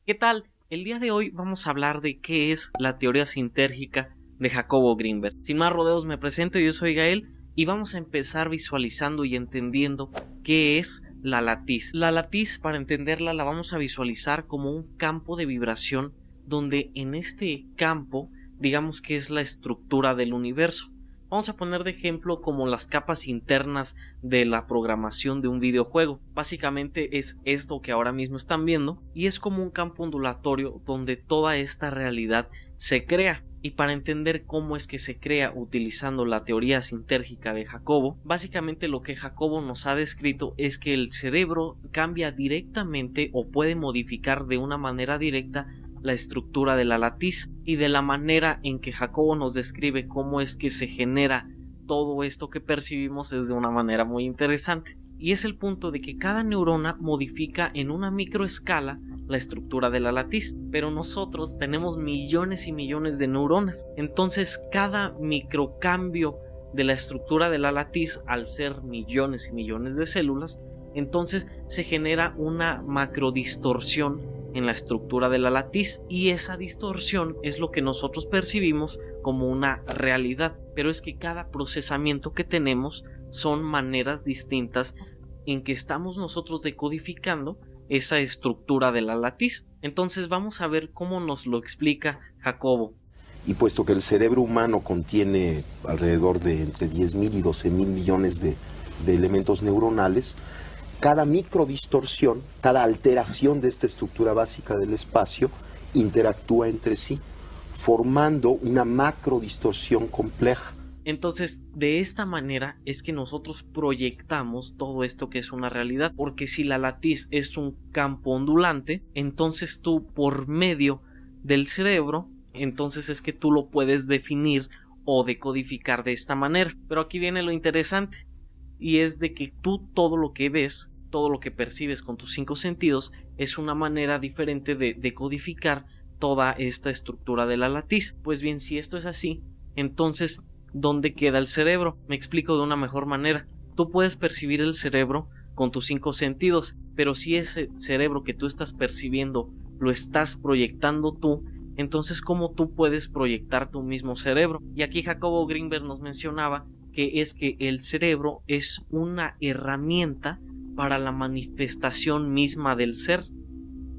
¿Qué tal? El día de hoy vamos a hablar de qué es la teoría sintérgica de Jacobo Grinberg. Sin más rodeos me presento, yo soy Gael y vamos a empezar visualizando y entendiendo qué es la latiz. La latiz, para entenderla, la vamos a visualizar como un campo de vibración donde en este campo, digamos que es la estructura del universo. Vamos a poner de ejemplo como las capas internas de la programación de un videojuego. Básicamente es esto que ahora mismo están viendo y es como un campo ondulatorio donde toda esta realidad se crea. Y para entender cómo es que se crea utilizando la teoría sintérgica de Jacobo, básicamente lo que Jacobo nos ha descrito es que el cerebro cambia directamente o puede modificar de una manera directa la estructura de la latiz, y de la manera en que Jacobo nos describe cómo es que se genera todo esto que percibimos es de una manera muy interesante, y es el punto de que cada neurona modifica en una microescala la estructura de la latiz, pero nosotros tenemos millones y millones de neuronas. Entonces cada microcambio de la estructura de la latiz, al ser millones y millones de células, entonces se genera una macrodistorsión en la estructura de la latiz, y esa distorsión es lo que nosotros percibimos como una realidad. Pero es que cada procesamiento que tenemos son maneras distintas en que estamos nosotros decodificando esa estructura de la latiz. Entonces vamos a ver cómo nos lo explica Jacobo. Y puesto que el cerebro humano contiene alrededor de entre 10.000 y 12.000 millones de elementos neuronales, cada microdistorsión, cada alteración de esta estructura básica del espacio interactúa entre sí, formando una macrodistorsión compleja. Entonces, de esta manera es que nosotros proyectamos todo esto que es una realidad, porque si la latiz es un campo ondulante, entonces tú, por medio del cerebro, entonces es que tú lo puedes definir o decodificar de esta manera. Pero aquí viene lo interesante, y es de que tú todo lo que ves, todo lo que percibes con tus 5 sentidos, es una manera diferente de decodificar toda esta estructura de la latiz. Pues bien, si esto es así, entonces ¿dónde queda el cerebro? Me explico de una mejor manera. Tú puedes percibir el cerebro con tus 5 sentidos, pero si ese cerebro que tú estás percibiendo lo estás proyectando tú, entonces ¿cómo tú puedes proyectar tu mismo cerebro? Y aquí Jacobo Grinberg nos mencionaba que es que el cerebro es una herramienta para la manifestación misma del ser.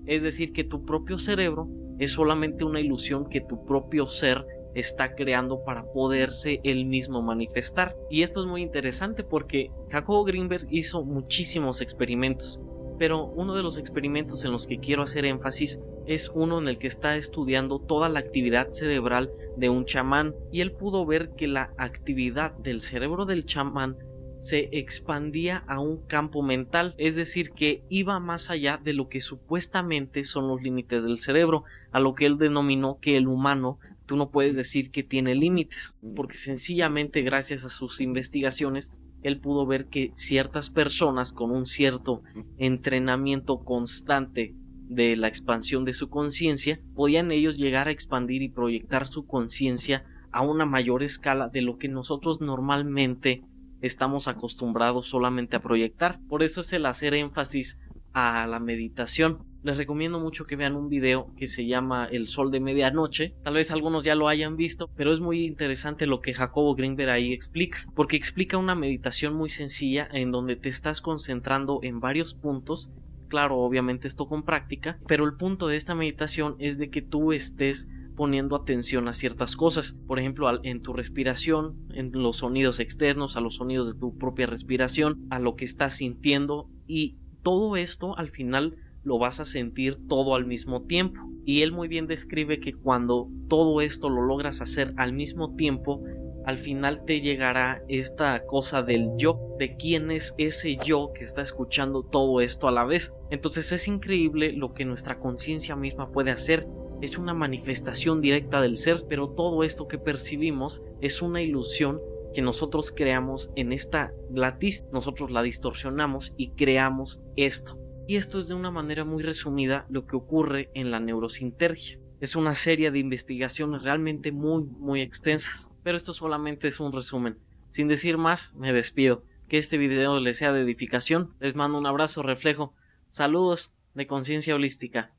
Es decir, que tu propio cerebro es solamente una ilusión que tu propio ser está creando para poderse él mismo manifestar. Y esto es muy interesante porque Jacobo Grinberg hizo muchísimos experimentos, pero uno de los experimentos en los que quiero hacer énfasis es uno en el que está estudiando toda la actividad cerebral de un chamán, y él pudo ver que la actividad del cerebro del chamán se expandía a un campo mental, es decir, que iba más allá de lo que supuestamente son los límites del cerebro, a lo que él denominó que el humano, tú no puedes decir que tiene límites, porque sencillamente gracias a sus investigaciones él pudo ver que ciertas personas con un cierto entrenamiento constante de la expansión de su conciencia, podían ellos llegar a expandir y proyectar su conciencia a una mayor escala de lo que nosotros normalmente estamos acostumbrados solamente a proyectar. Por eso es el hacer énfasis a la meditación. Les recomiendo mucho que vean un video que se llama El Sol de Medianoche. Tal vez algunos ya lo hayan visto, pero es muy interesante lo que Jacobo Grinberg ahí explica, porque explica una meditación muy sencilla en donde te estás concentrando en varios puntos. Claro, obviamente esto con práctica, pero el punto de esta meditación es de que tú estés poniendo atención a ciertas cosas, por ejemplo en tu respiración, en los sonidos externos, a los sonidos de tu propia respiración, a lo que estás sintiendo, y todo esto al final lo vas a sentir todo al mismo tiempo. Y él muy bien describe que cuando todo esto lo logras hacer al mismo tiempo, al final te llegará esta cosa del yo, de quién es ese yo que está escuchando todo esto a la vez. Entonces es increíble lo que nuestra conciencia misma puede hacer. Es una manifestación directa del ser, pero todo esto que percibimos es una ilusión que nosotros creamos en esta latiz. Nosotros la distorsionamos y creamos esto. Y esto es de una manera muy resumida lo que ocurre en la neurosintergia. Es una serie de investigaciones realmente muy extensas, pero esto solamente es un resumen. Sin decir más, me despido. Que este video les sea de edificación. Les mando un abrazo reflejo. Saludos de Conciencia Holística.